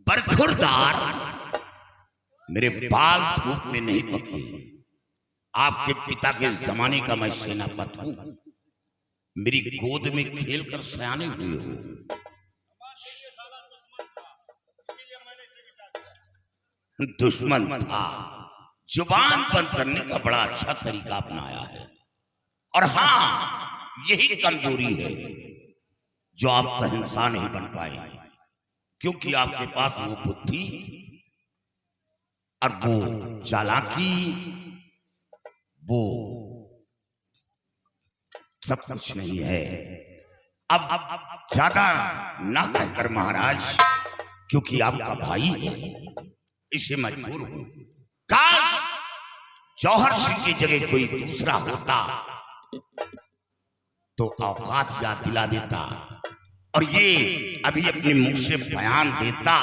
पर खुरदार मेरे बाल धूप में नहीं पके। आपके पिता के जमाने का मैं सेनापति हूं, मेरी गोद में खेल कर सयाने हुए हो। दुश्मन था, जुबान बंद करने का बड़ा अच्छा तरीका अपनाया है। और हां, यही कमजोरी है जो आप अहिंसा नहीं बन पाए, क्योंकि आपके पास वो बुद्धि और वो चालाकी, वो सब कुछ नहीं है। अब ज्यादा ना कहकर महाराज, क्योंकि आपका भाई है, इसे मजबूर हूं। काश जौहर सिंह की जगह कोई दूसरा होता तो औकात याद दिला देता और ये अभी अपने मुंह से बयान देता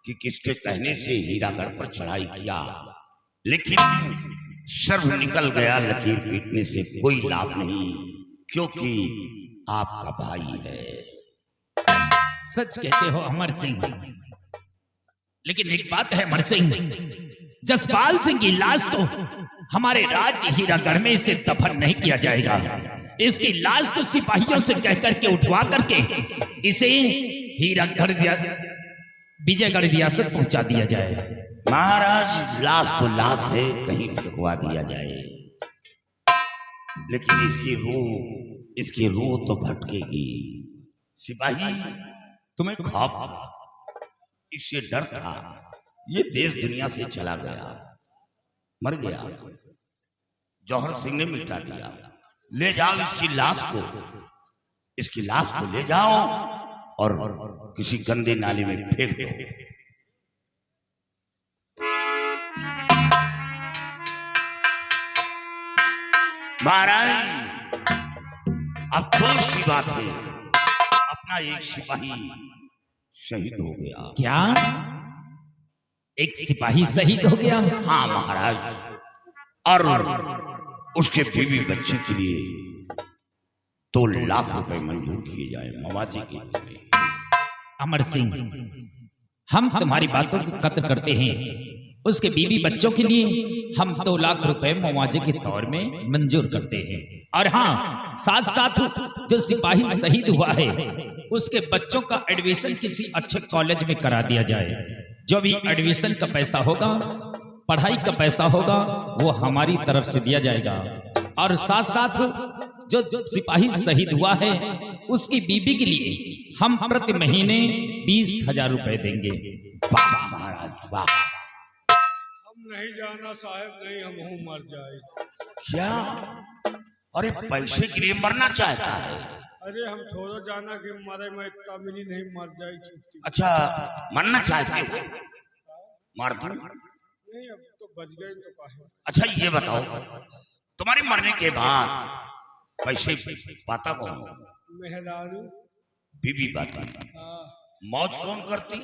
कि किसके कहने से हीरागढ़ पर चढ़ाई किया। लेकिन शर्म निकल गया, लकीर पीटने से कोई लाभ नहीं, क्योंकि आपका भाई है। सच कहते हो अमर सिंह, लेकिन एक बात है अमर सिंह, जसपाल सिंह की लाश को हमारे राज्य हीरागढ़ में इसे दफन नहीं किया जाएगा। इसकी लाश तो सिपाहियों से कह करके उठवा करके इसे हीरागढ़ विजयगढ़ रियासत पहुंचा दिया जाए। महाराज, लाश तो लाश है, कहीं फेंकवा दिया जाए, लेकिन इसकी रूह तो भटकेगी। सिपाही, तुम्हें खौफ था, इससे डर था, ये देश दुनिया से चला गया, मर गया, जौहर सिंह ने मिटा दिया। ले जाओ इसकी लाश को ले जाओ और किसी गंदे नाले में फेंक दो। महाराज, अफसोस की बात है, अपना एक सिपाही शहीद हो गया। क्या एक सिपाही शहीद हो गया? हाँ महाराज, और उसके बीवी बच्चे के लिए 2 लाख रुपए मंजूर किए जाए मवाजे के लिए। अमर सिंह, हम तुम्हारी बातों को कद्र करते हैं। उसके बीवी बच्चों के लिए हम 2 लाख रुपए मुआवजे के तौर में मंजूर करते हैं। और हाँ, साथ साथ जो सिपाही शहीद हुआ है उसके बच्चों का एडमिशन किसी अच्छे कॉलेज में करा दिया जाए। जो भी एडमिशन का पैसा होगा, पढ़ाई का पैसा होगा, वो हमारी तरफ से दिया जाएगा। और साथ साथ जो सिपाही शहीद हुआ है उसकी बीबी के लिए हम प्रति महीने 20,000 रुपए देंगे। वाह महाराज वाह। हम नहीं जाना साहब, नहीं हम मर जाए। क्या? अरे पैसे के लिए मरना चाहता है? अरे हम थोड़ा जाना कि मरे, मैं तमिली नहीं मर जाए छुट्टी। अच्छा, मरना चाहते हो? मार दूं? नहीं, अब तो बच गए तो काहे। अच्छा ये बताओ, तुम्हारे मरने के बाद पैसे पाता कौन? मेहरारू। बीबी पाती। हाँ। मौज कौन करती?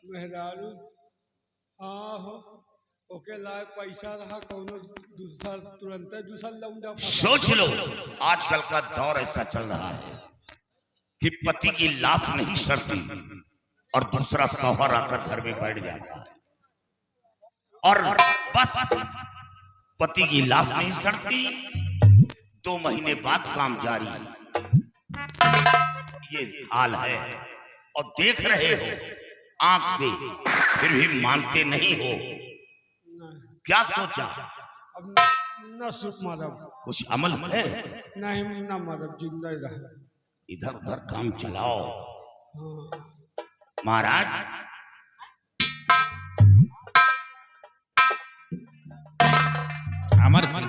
मेहरारू। हाँ हो, ओके लायक पैसा रहा कोनो दूसरा, तुरंत दूसरा लौंडा। सोच लो, आजकल का दौर ऐसा चल रहा है कि पति की लाश नहीं सड़ती और दूसरा शौहर आकर घर में बैठ जाता है, और बस पति की लाश नहीं सड़ती, 2 महीने बाद काम जारी। ये हाल है और देख रहे हो आंख से, फिर भी मानते नहीं हो। क्या सोचा? अब न सुख मारब, कुछ अमल है? नहीं न मारब, जिंदा रह। इधर उधर काम चलाओ। हाँ। महाराज, अमर सिंह,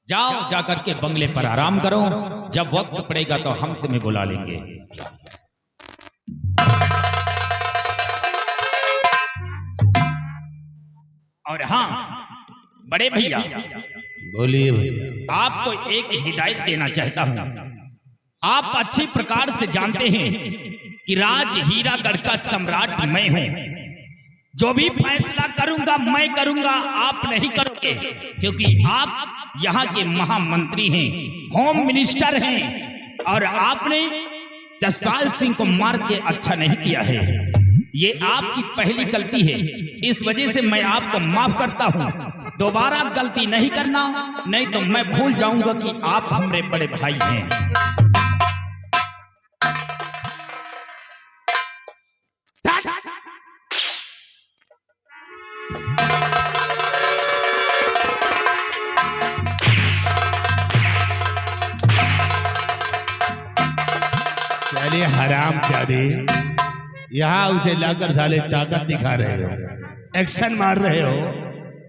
जाओ जाकर के बंगले पर आराम करो, जब वक्त पड़ेगा तो हम तुम्हें बुला लेंगे। और हाँ बड़े भैया, बोलिए भैया। आपको एक हिदायत देना चाहता हूं। आप अच्छी प्रकार से जानते हैं कि राज हीरागढ़ का सम्राट मैं हूं। जो भी फैसला करूंगा मैं करूंगा, आप नहीं करोगे, क्योंकि आप यहाँ के महामंत्री हैं, होम मिनिस्टर हैं, और आपने जसपाल सिंह को मार के अच्छा नहीं किया है। ये आपकी पहली गलती है, इस वजह से मैं आपको माफ करता हूँ। दोबारा गलती नहीं करना, नहीं तो मैं भूल जाऊंगा कि आप हमारे बड़े भाई हैं। साले हराम जादे, यहाँ उसे लाकर साले ताकत दिखा रहे हो, एक्शन मार रहे हो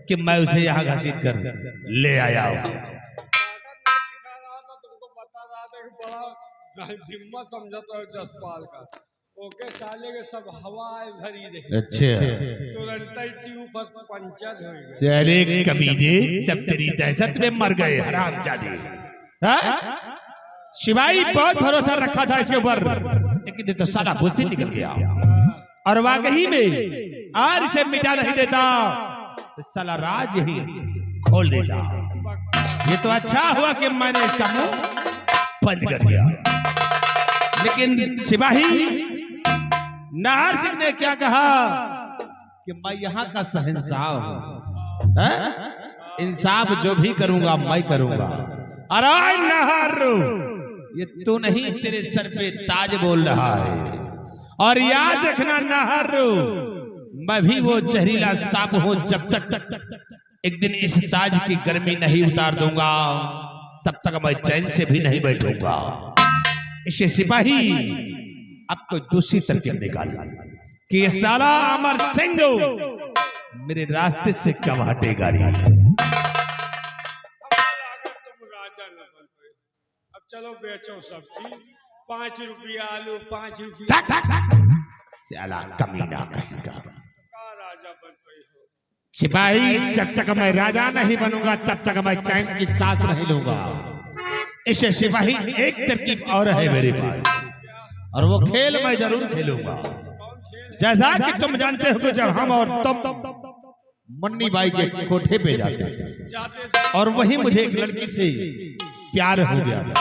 कि मैं उसे यहाँ घसीट कर ले आया हूँ। दिखा रहा था, तुमको बता रहा था कि बड़ा हिम्मत समझता है जसपाल का। ओके साले के सब हवाएं भरी रही। अच्छा तुरंत ही ट्यूब पंचर हो गया। साले कमीने सब तेरी दहशत में मर गए हराम जादे। शिवाई बहुत भरोसा रखा था इसके ऊपर, लेकिन तो साला बुद्धि निकल गया और वाकई में आज इसे मिटा नहीं देता तो साला राज ही खोल देता। ये तो अच्छा हुआ कि मैंने इसका मुंह बंद कर दिया। लेकिन सिपाही नाहर सिंह ने क्या कहा कि मैं यहाँ का शहंशाह हूं, इंसाफ जो भी करूंगा मैं करूंगा। अरे नाहर, ये तू नहीं, तेरे सर पे ताज बोल रहा है। और याद रखना नाहर, मैं भी वो जहरीला सांप हूं, जब तक एक दिन इस ताज की गर्मी नहीं उतार दूंगा तब तक मैं चैन से भी नहीं बैठूंगा। इसे सिपाही अब कोई दूसरी तरकीब निकाल कि ये साला अमर सिंह मेरे रास्ते से कब हटेगा नहीं। अब चलो बेचो सब्जी, 5 रुपया आलू, 5 रुपया। साला कमीना कहेगा। राजा बन गई हो सिपाही, जब तक मैं राजा नहीं बनूंगा तब तक मैं चैन की सांस नहीं लूंगा। इसे सिपाही एक तरकीब और है मेरे पास, और वो खेल मैं जरूर खेलूंगा। जैसा कि तुम जानते हो कि जब हम और तुम मुन्नी बाई के कोठे पे जाते थे और वही मुझे एक लड़की से प्यार हो गया था,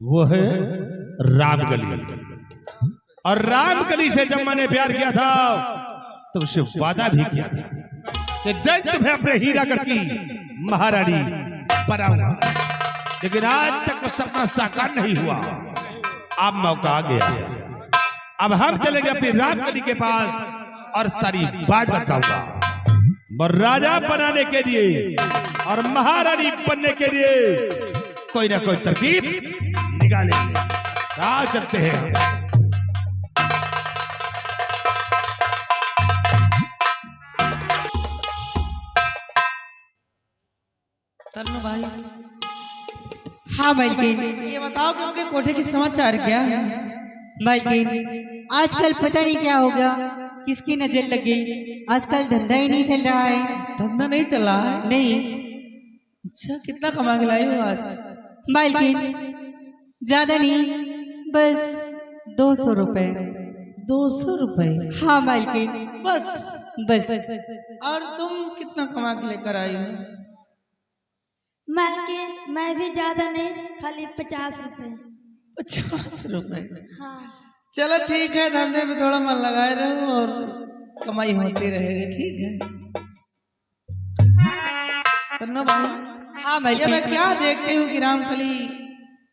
वो है रामकली। और रामकली से जब मैंने प्यार किया था तो उसे वादा भी किया था कि जब तुम्हें अपने हीरागढ़ की महारानी बनाऊंगा, लेकिन आज तक वो सपना साकार नहीं हुआ। अब मौका आ गया है, अब हम चलेंगे अपनी रामकली के पास और सारी बात बताऊंगा। और राजा बनाने के लिए और महारानी बनने के लिए कोई ना कोई तरकीब निकालेंगे। आओ चलते हैं। तन्नू भाई, हाँ मालकिन। ये बताओ कि उनके कोठे की समाचार क्या है? मालकिन, आजकल पता नहीं क्या हो गया, किसकी नजर लग गई। आजकल धंधा ही नहीं चल रहा है। धंधा नहीं चल रहा है? नहीं अच्छा, कितना कमा के लाई हो आज? मालकिन, ज्यादा नहीं, बस 200 रुपए। 200 रुपए? हाँ मालकिन, बस? बस। और तुम कितना कमा के लेकर आई हो? मालकिन, मैं भी ज्यादा नहीं, खाली 50 रुपए। 50 रुपए? हाँ। चलो ठीक है, धंधे में थोड़ा मन लगाए रहो और कमाई होती रहेगी, ठीक है? तन्नू भाई, हाँ ये मालकिन। मैं क्या देखती हूँ कि रामकली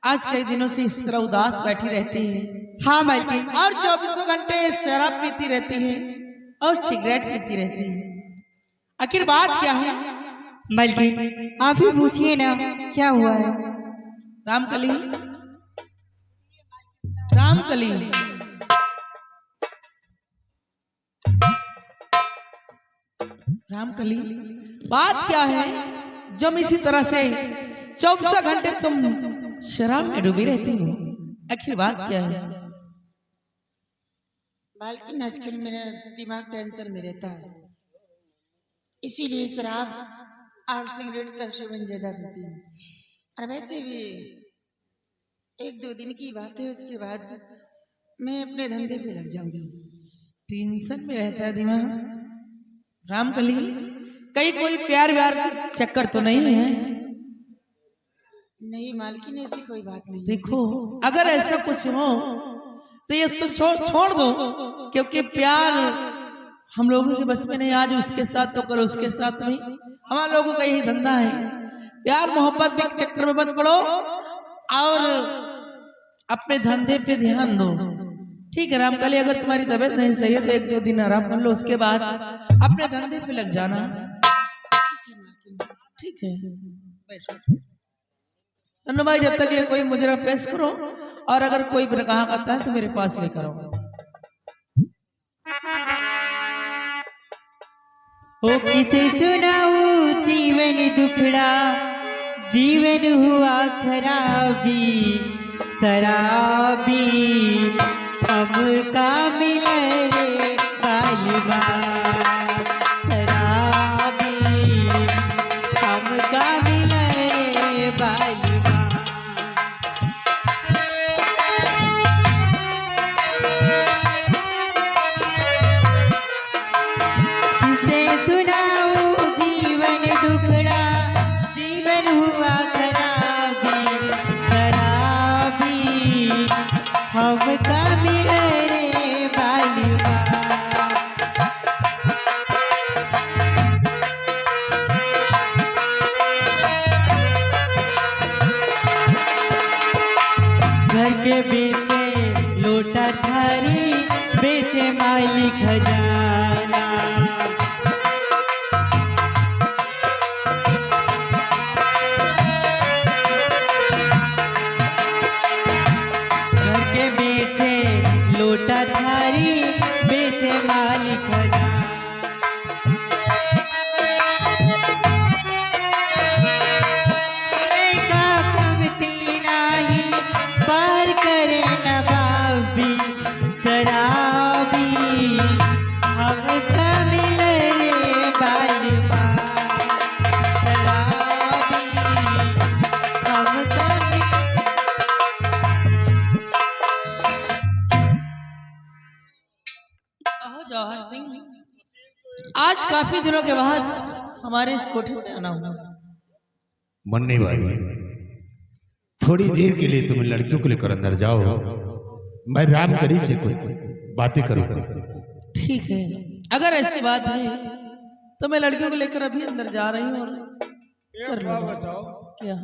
आज कई दिनों से इस तरह उदास बैठी रहती है हाँ मालकिन। और 24 घंटे शराब पीती रहती है और सिगरेट पीती रहती है। आखिर बात क्या है? मालकिन, आप ही पूछिए ना, क्या हुआ है? रामकली, रामकली, रामकली, बात क्या है जब इसी तरह से 24 घंटे तुम शराब में डूबी रहती हो? आखिर बात क्या है? मालकिन, आजकल मेरा दिमाग टेंशन में रहता है, इसीलिए शराब और सिगरेट का सेवन ज्यादा करती हूँ। और वैसे भी 1-2 दिन की बात है, उसके बाद मैं अपने धंधे पे लग जाऊंगी। टेंशन में रहता है दिमाग? रामकली, कहीं कोई प्यार व्यार का चक्कर तो नहीं है? नहीं मालकिन, ऐसी कोई बात नहीं। देखो अगर ऐसा कुछ हो तो ये सब छोड़ दो, क्योंकि प्यार हम लोगों के बस में नहीं। आज उसके साथ तो कल उसके साथ नहीं, हमारे लोगों का यही धंधा है। प्यार मोहब्बत के चक्कर में मत पड़ो और अपने धंधे पे ध्यान दो। ठीक है रामकली, अगर तुम्हारी तबीयत नहीं सही है तो 1-2 दिन आराम कर लो, उसके बाद अपने धंधे पे लग जाना। ठीक है अन्नू भाई, जब तक ये कोई मुजरा पेश करो, और अगर कोई कहा करता है तो मेरे पास लेकर आओ। ओ किसे सुनाऊं जीवन दुखड़ा, जीवन हुआ खराबी शराबी, हमका मिले रे बालबा शराबी, हमका मिले रे बालबा। किसे सुनाऊं जीवन दुखड़ा, जीवन हुआ खराबी शराबी, हमका मिले रे बालबा। घर के बेचे लोटा थारी, बेचे मालिक खजाना। घर के बेचे लोटा थारी, बेचे मालिक खजाना। का कमती नाही पार करे नवाबी शराबी, हमका मिले रे बालबा शराबी, हमका कहो जौहर सिंह, आज काफी दिनों के बाद हमारे इस कोठे पे आना हुआ। मन्ने भाई, थोड़ी देर के लिए तुम लड़कियों को लेकर अंदर जाओ, मैं रामकली से कुछ बातें करूंगा। ठीक है, अगर ऐसी बात है तो मैं लड़कियों को लेकर अभी अंदर जा रही हूँ। और एक कर बात लूंगा। बताओ, क्या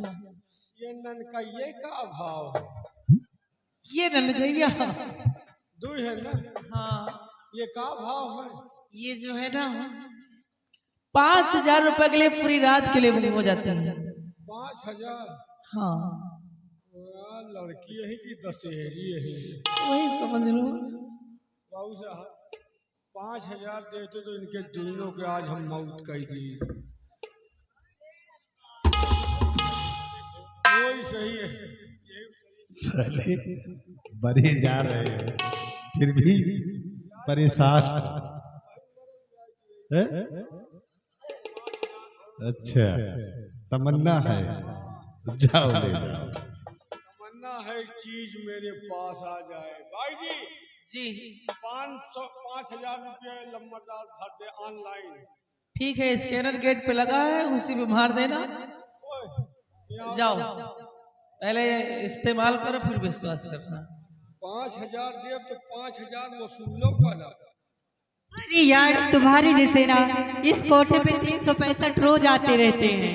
ये ननकइये का अभाव है? ये नलगैया? दो है ना? हाँ, ये का भाव है? ये जो है ना 5,000 रुपए के लिए पूरी रात के लिए बुक हो जाते हैं। 5,000? हाँ वाह, लड़की यही की दशहरी है। वही समझ लो। बाबू साहब 5,000 देते तो इनके दोनों के आज हम मौत कर दी। वही सही है। साले बड़े जा रहे हैं फिर भी परेशान है? अच्छा तमन्ना है, जाओ ले जाओ। तमन्ना है चीज मेरे पास आ जाए। भाई जी जी 5,000 रुपये लंबरदार भर दे ऑनलाइन। ठीक है, स्कैनर गेट पे लगा है, उसी पे मार देना। जाओ, पहले इस्तेमाल करो फिर विश्वास करना। 5,000 दे तो 5,000 वसूलो पड़ा। अरे यार तुम्हारे जैसे ना इस कोठे पे 365 रोज आते रहते हैं।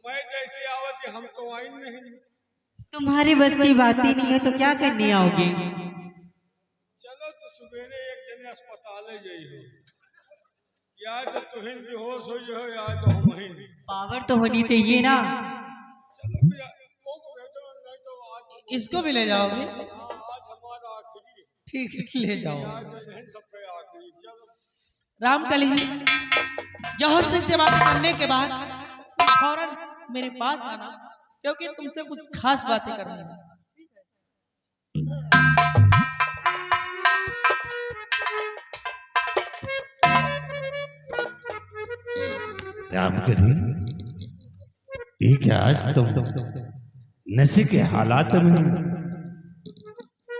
मैं जैसे आवत हम तो आई नहीं। तुम्हारी बस की बात ही नहीं है तो क्या करने आओगे? चलो तो सवेरे एक जने अस्पताल जाई हो, या तो तुहिन बेहोश हो जो, या तो हम ही। पावर तो होनी चाहिए ना। चलो भैया, वो को भेजो, नहीं तो आज इसको भी ले जाओगे? आज हमारा आखिरी। ठीक है, ले जाओ। आज नहीं सबके आखिरी। चलो रामकली, जौहर सिंह से बातें करने के बाद फौरन मेरे पास आना, क्योंकि तुमसे कुछ खास बातें करनी है। रामकली, ये क्या आज तुम नशे के हालात में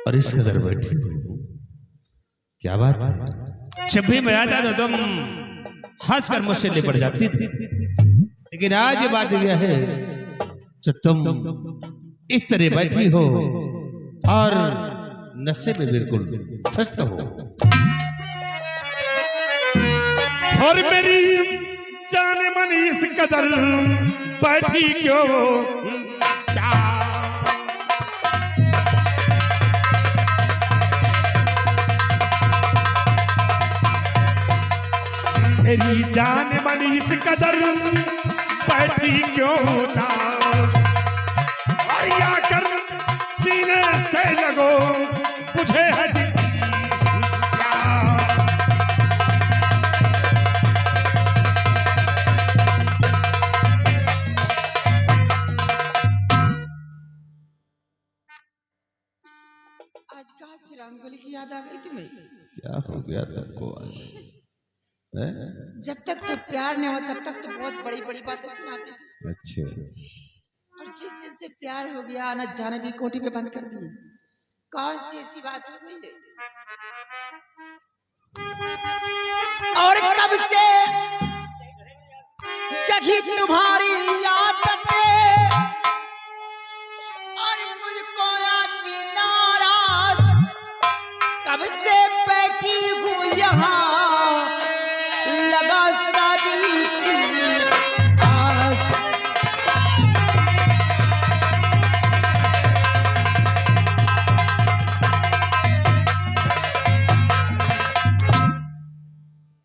और इस कदर बैठे हो? क्या बात है? जब भी मैं आता तो तुम हंसकर मुझसे लिपट जाती थी, लेकिन आज ये बात यह है तो तुम इस तरह बैठी हो और नशे में बिल्कुल फस्त हो। और मेरी जाने मन इस कदर बैठी क्यों? मेरी जान मन इस कदर बैठी क्यों उदास? और या कर सीने से लगो मुझे है दिल की प्यास। आज कहाँ से रामगली की याद आ गई तुम्हें? क्या हो गया तुमको आज? हैं? जब तक तो प्यार नहीं हुआ तब तक तो बहुत बड़ी बड़ी बातें सुनाती थी, अच्छा, और जिस दिन से प्यार हो गया न जाने भी कोठी में बंद कर दी। कौन सी ऐसी बात हो गई है? और कब से जगी तुम्हारी आदतें और मुझको आती नाराज, कब से बैठी हूँ यहाँ लगा शादी की आस।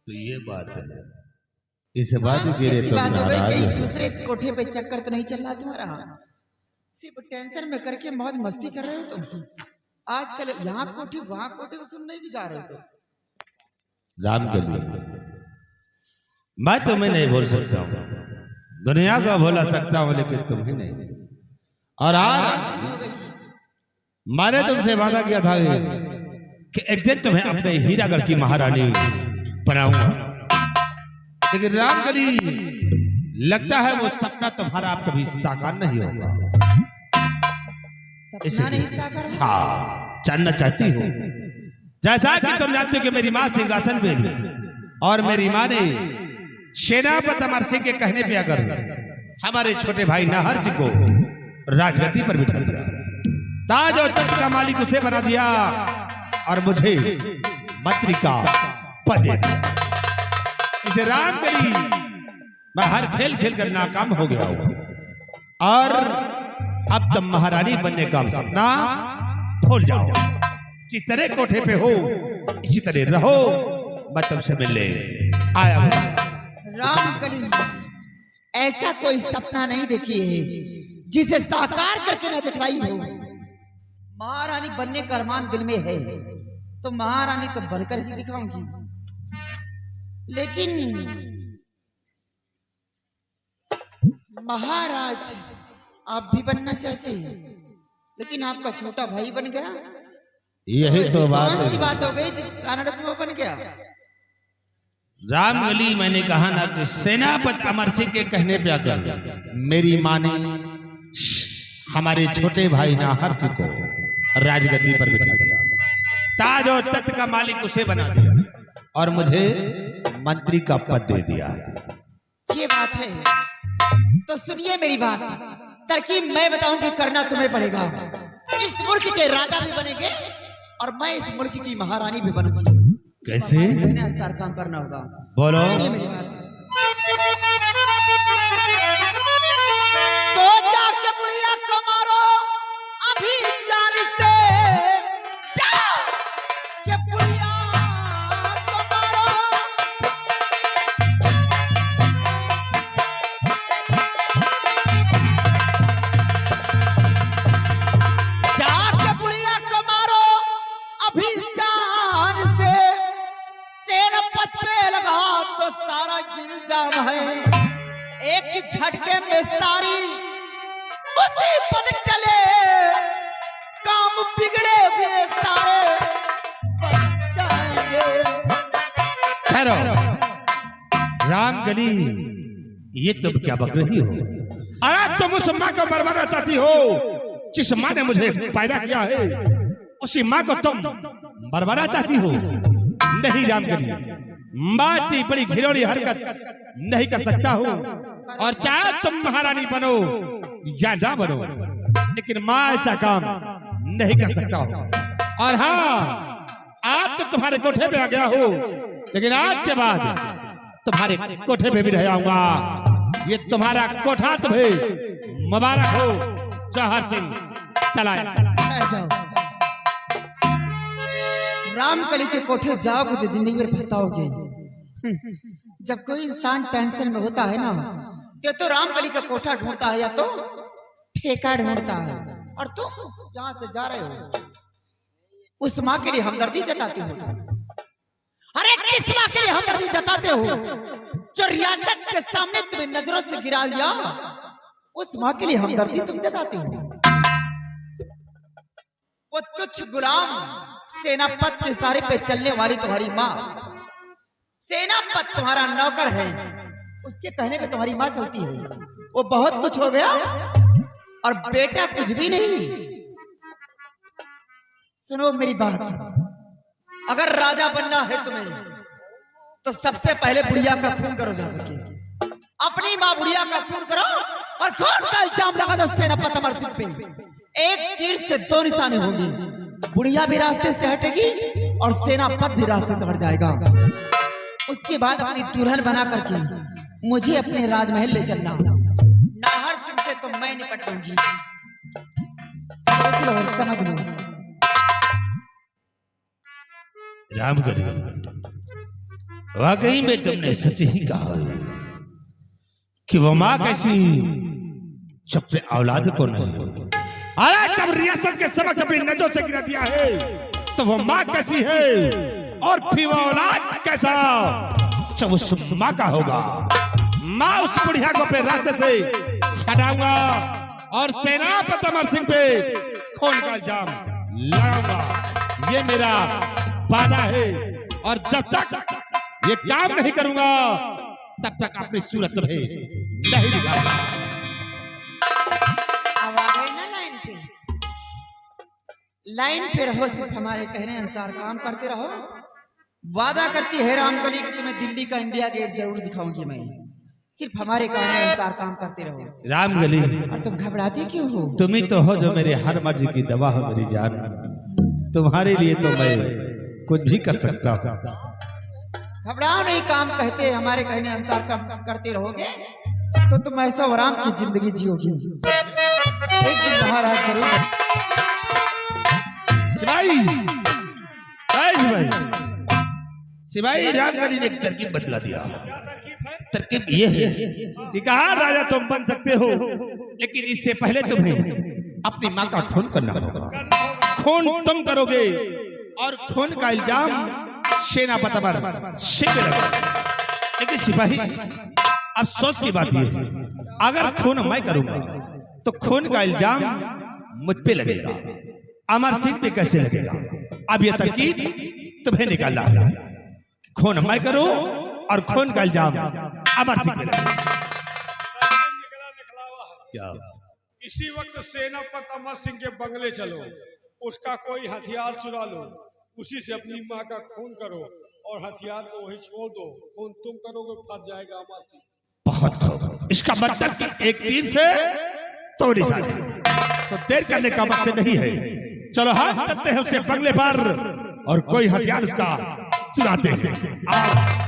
तो ये बात है, इस बात के लिए ऐसी तुम बात हो गई, नाराज कहीं हो। दूसरे कोठे पे चक्कर तो नहीं चल रहा तुम्हारा? सिर्फ टेंशन में करके मौज मस्ती कर रहे हो तुम। आजकल यहाँ कोठी वहाँ कोठी में सुन नहीं भी जा रहे हो। रामगली, मैं तुम्हें नहीं भूल सकता हूँ, दुनिया को भुला सकता हूँ, लेकिन तुम्हें नहीं। और आज हो गई मैंने तुमसे वादा किया था कि एक दिन तुम्हें अपने हीरागढ़ की महारानी बनाऊंगा, लेकिन रामगली लगता है वो सपना तुम्हारा आप कभी साकार नहीं होगा। सपना नहीं साकार हुआ। हाँ, जानना चाहती हूँ, जैसा कि तुम जानते हो कि मेरी माँ सिंहासन पे थी और मेरी माँ ने सेनापति अमर सिंह के कहने पे अगर हमारे छोटे भाई नाहर सिंह को राजगद्दी पर बिठा दिया, ताज और तख्त का मालिक उसे बना दिया और मुझे मंत्री का पद दे दिया। इसे रामगली मैं हर खेल खेल कर नाकाम हो गया हूं और अब तुम महारानी बनने का सपना भूल जाओ। जिस तरह कोठे पे हो इसी तरह रहो, मैं तुमसे मिलने आया हूं। रामगली ऐसा कोई सपना नहीं देखी है जिसे साकार करके न दिखलाई हो। महारानी बनने का अरमान दिल में है तो महारानी तो बनकर ही दिखाऊंगी, लेकिन महाराज आप भी बनना चाहते हैं, लेकिन आपका छोटा भाई बन गया। यही तो बात कौन सी है बात हो गई जिस कारण से वो बन गया? रामगली, मैंने कहा ना कि सेनापति अमर सिंह के कहने पे आकर मेरी माँ ने हमारे छोटे भाई नाहर सिंह को राजगद्दी पर बिठा दिया, ताज और तख्त का मालिक उसे बना दिया और मुझे मंत्री का पद दे दिया। ये बात है तो सुनिए मेरी बात। तरकीब मैं बताऊंगी, करना तुम्हें पड़ेगा। इस मुल्क के राजा भी बनेंगे और मैं इस मुल्क की महारानी भी बनूंगी। कैसे? अपने अनुसार काम करना होगा। बोलो। सुनिए मेरी बात। तो जाके बुढ़िया को मारो अभी जान से, जाके बुढ़िया को मारो। जाके बुढ़िया को मारो अभी जान से, सेनापत पे लगा तो सारा इल्जाम है। एक झटके में सारी मुसीबत टले, काम बिगड़े हुए सारे बच जाएंगे। ठहरो रामगली, ये तुम क्या बक रही हो? अरे तुम उस माँ को बरबाना चाहती हो जिस माँ ने मुझे पैदा किया है, उसी माँ को तुम बरबाना चाहती हो? नहीं रामगली, माँ की बड़ी घिनौनी हरकत नहीं कर सकता हूँ, और चाहे तुम महारानी बनो या ना बनो, लेकिन माँ ऐसा काम नहीं कर सकता हो। और हाँ, आज तो तुम्हारे कोठे पे आ गया हो, लेकिन आज के बाद तुम्हारे कोठे पे भी रह आऊंगा। ये तुम्हारा कोठा तुम्हें मुबारक हो। जौहर सिंह चलाए। जाओ। रामकली के कोठे जाओगे तो जिंदगी में पछताओगे। जब कोई इंसान टेंशन में होता है ना, तो रामकली का कोठा ढूंढता है या तो ठेका ढूंढता है। और तुम जहां से जा रहे हो उस माँ के लिए हमदर्दी जताते हो। अरे किस माँ के लिए हमदर्दी जताते हो जो रियासत के सामने तुम्हें नजरों से गिरा लिया? उस माँ के लिए हमदर्दी तुम जताते हो। वो तुच्छ गुलाम सेनापत के इशारे पे चलने वाली तुम्हारी माँ, सेनापत तुम्हारा नौकर है, उसके कहने पे तुम्हारी माँ चलती है। वो बहुत कुछ हो गया और बेटा कुछ भी नहीं। सुनो मेरी बात, अगर राजा बनना है तुम्हें तो सबसे पहले बुढ़िया का खून करो जाकर के। अपनी माँ बुढ़िया का खून करो और खून का इल्जाम लगा दो सेनापत अमर सिंह पे। एक तीर से दो निशाने होंगे, बुढ़िया भी रास्ते से हटेगी और सेनापत भी रास्ते से हट जाएगा। उसके बाद अपनी दुल्हन बना करके मुझे अपने राजमहल ले चलना। नाहर सिंह से तो मैं निपट लूंगी। सोच लो और समझ लो। रामगढ़, वाकई में तुमने सच ही कहा कि वो माँ कैसी चुप औलाद को नहीं। अरे जब रियासत के समक्ष अपनी नजरों से गिरा दिया है तो वो माँ कैसी है और फिर वो औलाद कैसा जब उस माँ का होगा। माँ उस बुढ़िया को अपने रास्ते से हटाऊंगा और सेनापति अमर सिंह पे खून का इल्जाम लगाऊंगा। ये मेरा वादा है और जब तक ये काम नहीं करूंगा तब तक अपनी सूरत तुम्हें नहीं दिखाऊंगा। अब आ गए ना लाइन पे। लाइन पे रहो, सिर्फ हमारे कहने अनुसार काम करते रहो। वादा करती है रामकली कि तुम्हें दिल्ली का इंडिया गेट जरूर दिखाऊंगी मैं। सिर्फ हमारे कहने अनुसार काम करते रहो। रामगली, और तुम घबराते क्यों हो? तुम ही तो हो जो मेरे हर मर्जी की दवा हो मेरी जान। तुम्हारे लिए तो मैं कुछ भी कर सकता हूँ। घबराओ नहीं, काम कहते हमारे कहने अनुसार काम करते रहोगे तो तुम ऐसा आराम की जिंदगी जियोगी। एक दिन महाराज जरूर। सिपाही, सिपाही, रामगढ़ी ने एक तरकीब बदला दिया। तरकीब ये है कि कहा राजा तुम बन सकते हो, लेकिन इससे पहले तुम्हें अपनी माँ का खून करना होगा। खून तुम करोगे और खून का इल्जाम सेनापति अमर सिंह पे लगेगा। लेकिन सिपाही, अफसोस की बात यह है, अगर खून मैं करूंगा तो खून का इल्जाम मुझ पे लगेगा, अमर सिंह पे कैसे लगेगा? अब यह तरकीब तुम्हें निकालना है। खून मैं करूं और खून का इल्जाम अमर सिंह पे लगेगा। क्या इसी वक्त सेनापति अमर सिंह के बंगले चलो, उसका कोई हथियार चुरा लो, उसी से अपनी माँ का खून करो और हथियार को वही छोड़ दो। खून तुम करोगे, फट जाएगा अमर सिंह। बहुत खूब। इसका मतलब कि एक तीर से दो निशाने, तो देर करने का वक्त नहीं है। चलो हाथ चलते हैं उसके बंगले पर और कोई हथियार उसका चुराते हैं। आओ।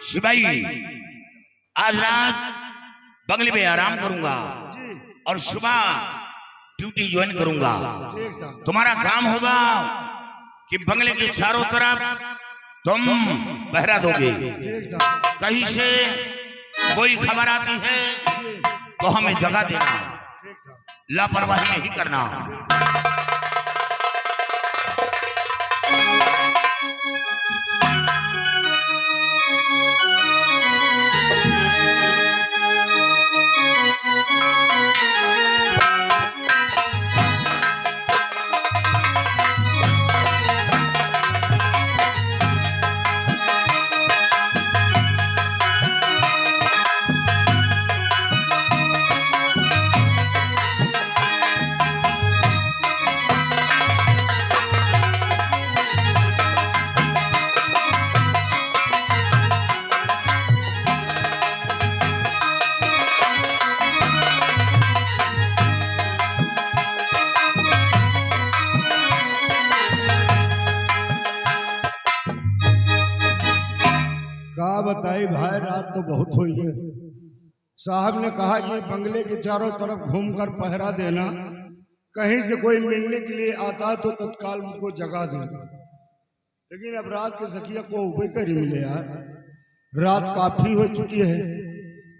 सिपाही, आज रात बंगले में आराम करूंगा और सुबह ड्यूटी ज्वाइन करूंगा। तुम्हारा काम होगा कि बंगले के चारों तरफ तुम पहरा दोगे। कहीं से कोई खबर आती है तो हमें जगा देना, लापरवाही नहीं करना। कहा बताई भाई, रात तो बहुत हुई है। साहब ने कहा कि बंगले के चारों तरफ घूमकर पहरा देना, कहीं से कोई मिलने के लिए आता है तो तत्काल मुझको जगा देना। लेकिन अब रात के सखिया को उबे कर ही मिले यार, रात काफी हो चुकी है,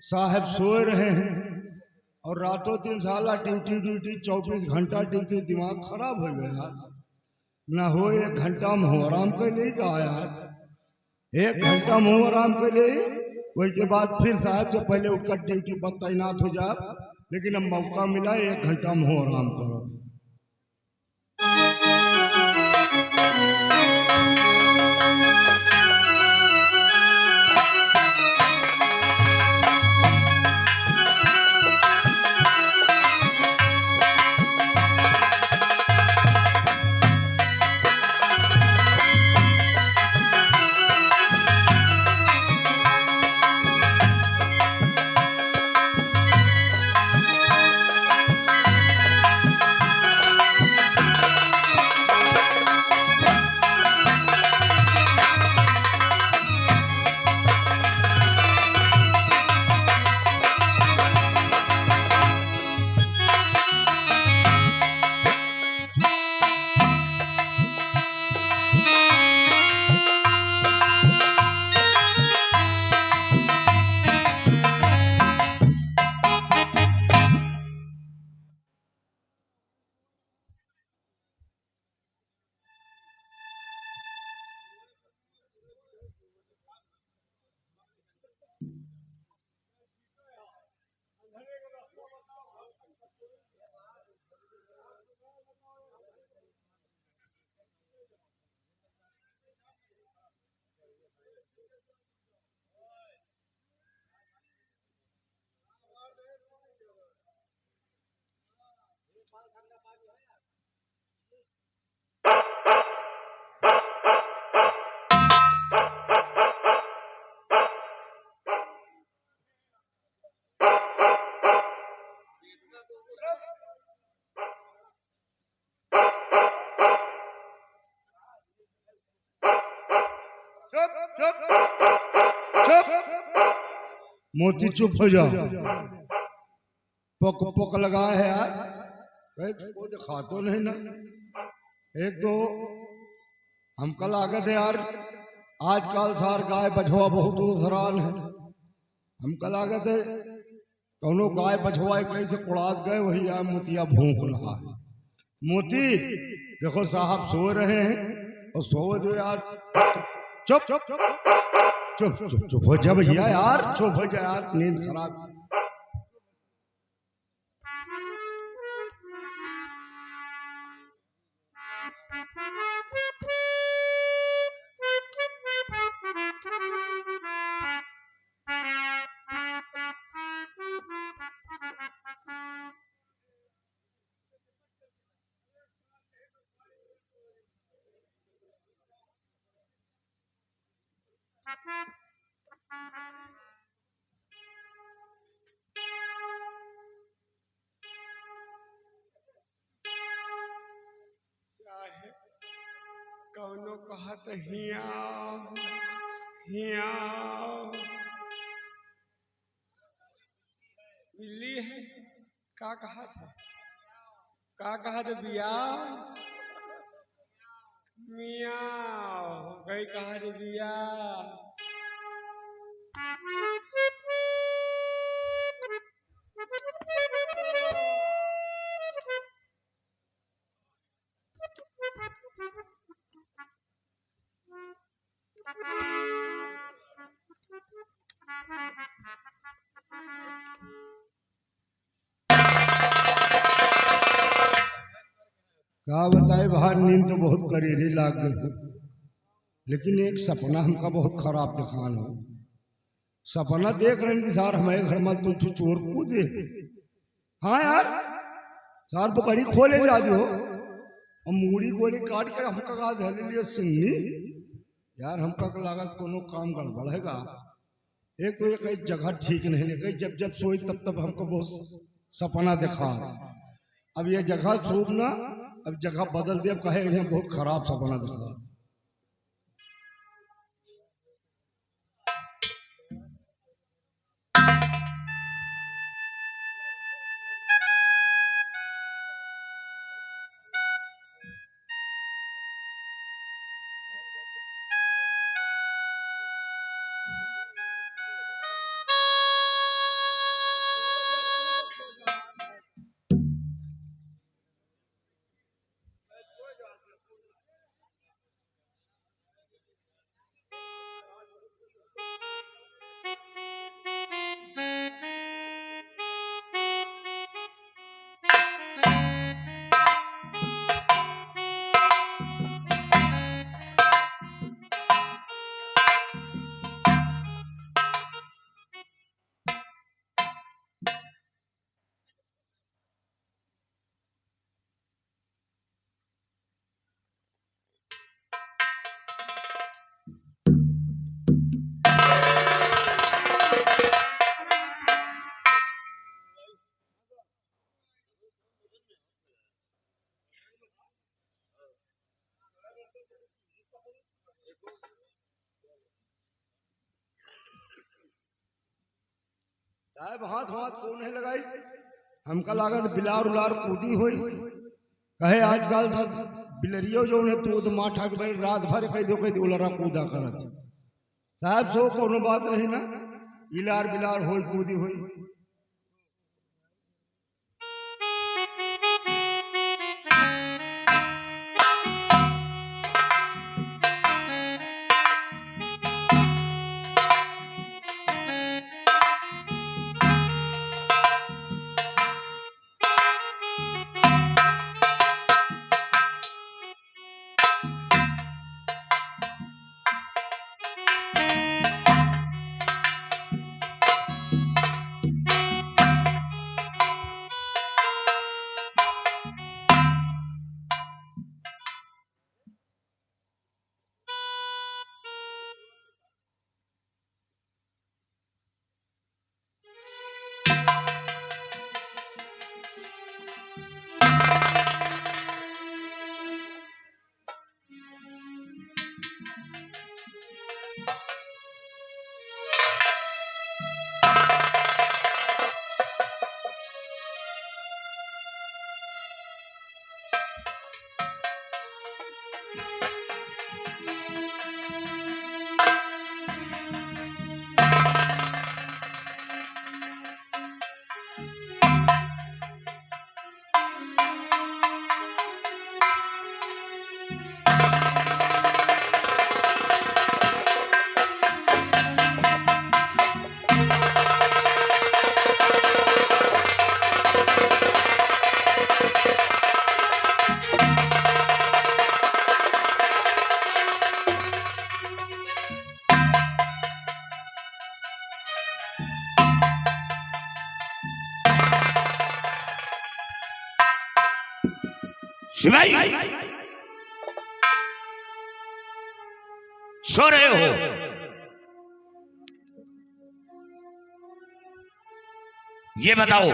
साहब सोए रहे हैं और रातों दिन साला ड्यूटी 24 घंटा ड्यूटी, दिमाग खराब हो गया। ना हो 1 घंटा मुँह आराम कर ले कहा यार, 1 घंटा मुँह आराम कर ले, वही के बाद फिर साहब से पहले उठकर ड्यूटी पर तैनात हो जाए। लेकिन अब मौका मिला 1 घंटा मुँह आराम करो। मोती चुप हो जाओ, पक पक लगा है यार, वो दिखा तो नहीं ना। एक तो हमका लागत है यार, आजकल सार गाय बछवा बहुत उसरान है। हमका लागत है कौनो गाय बछवा कैसे कुड़ात गए, वही यार मोतिया भूख रहा है। मोती देखो साहब सो रहे हैं और सो दो यार। चुप चुप चुप चुप चुप हो जा भैया यार, चुप हो जा यार, नींद खराब। कौनो कहत हिया हिया बिल्ली है, का कहत है, का कहत बिया मियाँ गई कहत बिया। क्या बताए बाहर, नींद तो बहुत करीरी लाग गई, लेकिन एक सपना हमका बहुत खराब दिखान हो। सपना देख रहे हैं कि सार हमारे घर में तो चोर कूदे। हाँ यार, सार बकरी खोले जा दो और मूड़ी गोली काट के हमका का धले लिए सिंगनी यार। हमका लागत कोनो काम गड़बड़ हैगा। एक तो ये कई जगह ठीक नहीं लगे, जब जब सोई तब तब हमको बहुत सपना दिखा। अब ये जगह सोचना, अब जगह बदल दे, अब कहे यहाँ बहुत खराब सपना दिखा। साहब हाथ हाथ को नहीं लगाई, हमका लागत बिलार उलार कूदी हुई कहे आजकल सब बिलरियो जो ने तूद माठा के रात भर कह दो उलरा कूदा करत साहब सो कोनो बात नहीं ना, इलार बिलार होई कूदी हुई। शिवाई सो रहे हो? ये बताओ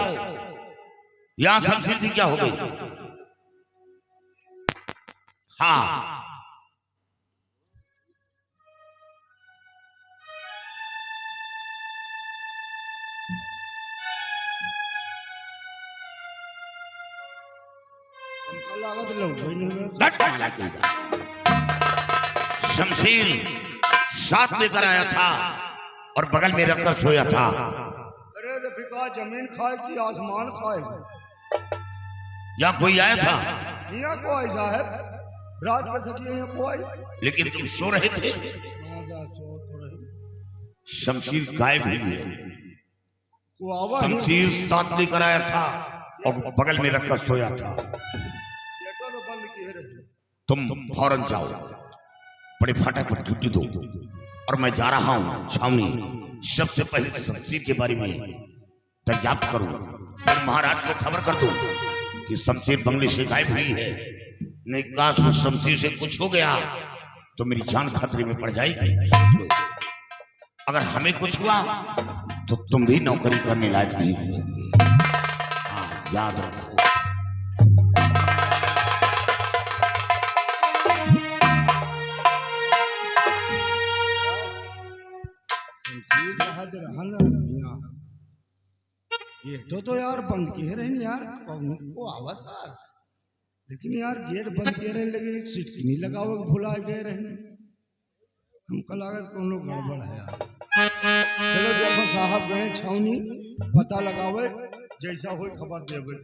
यहां शमशीर थी क्या हो गई? हाँ हमका लागत लग गई नहीं। शमशीर साथ लेकर आया था और बगल में रखकर सोया था। अरे रफीका जमीन खाए कि आसमान खाए? यहाँ कोई आया था? यहाँ को आई साहब, रात में सकी यहाँ को आई। लेकिन तुम सो रहे थे। सो तो रहे। शमशीर गायब हुई है। को आवाज शमशीर साथ लेकर आया था और बगल में रखकर सोया था। गेटो तो बंद किए रहे। तुम फौरन जाओ, बड़े फटाफट ड्यूटी दो और मैं जा रहा हूँ छावनी। सबसे पहले शमशीर के बारे में दर्याप्त करूँ और महाराज को खबर कर दूं कि शमशीर बंगले से गायब हुई है। नहीं काश उस शमशीर से कुछ हो गया तो मेरी जान खतरे में पड़ जाएगी। अगर हमें कुछ हुआ तो तुम भी नौकरी करने लायक नहीं होंगे। हाँ, याद रखो। शमशीर कहा दे रहा ना यहाँ। गेटो तो यार बंद किए रहे यार, को आवाज आ। लेकिन यार गेट बंद किए रहे, लेकिन एक सीट नहीं लगाओ भुला गए रहे। हमको लगा कोनो गड़बड़ है यार। चलो देखो साहब गए छावनी, पता लगावे, जैसा हो खबर देवे।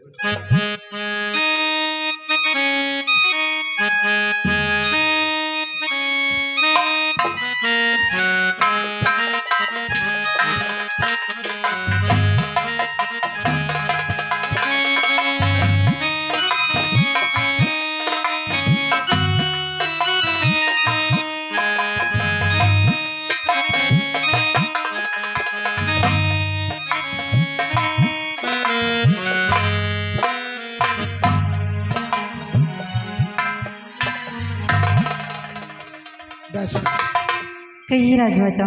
कहिए राजमाता।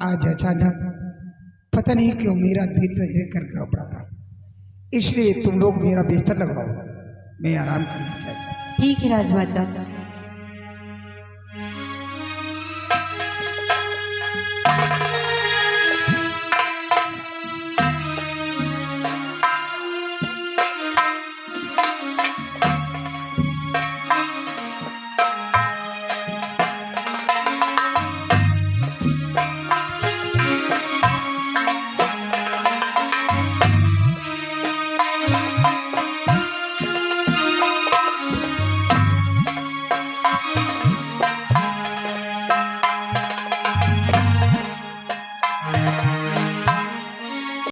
आज अचानक पता नहीं क्यों मेरा दिल रह कर घबरा रहा, इसलिए तुम लोग मेरा बिस्तर लगाओ, मैं आराम करना चाहता हूँ। ठीक है राजमाता।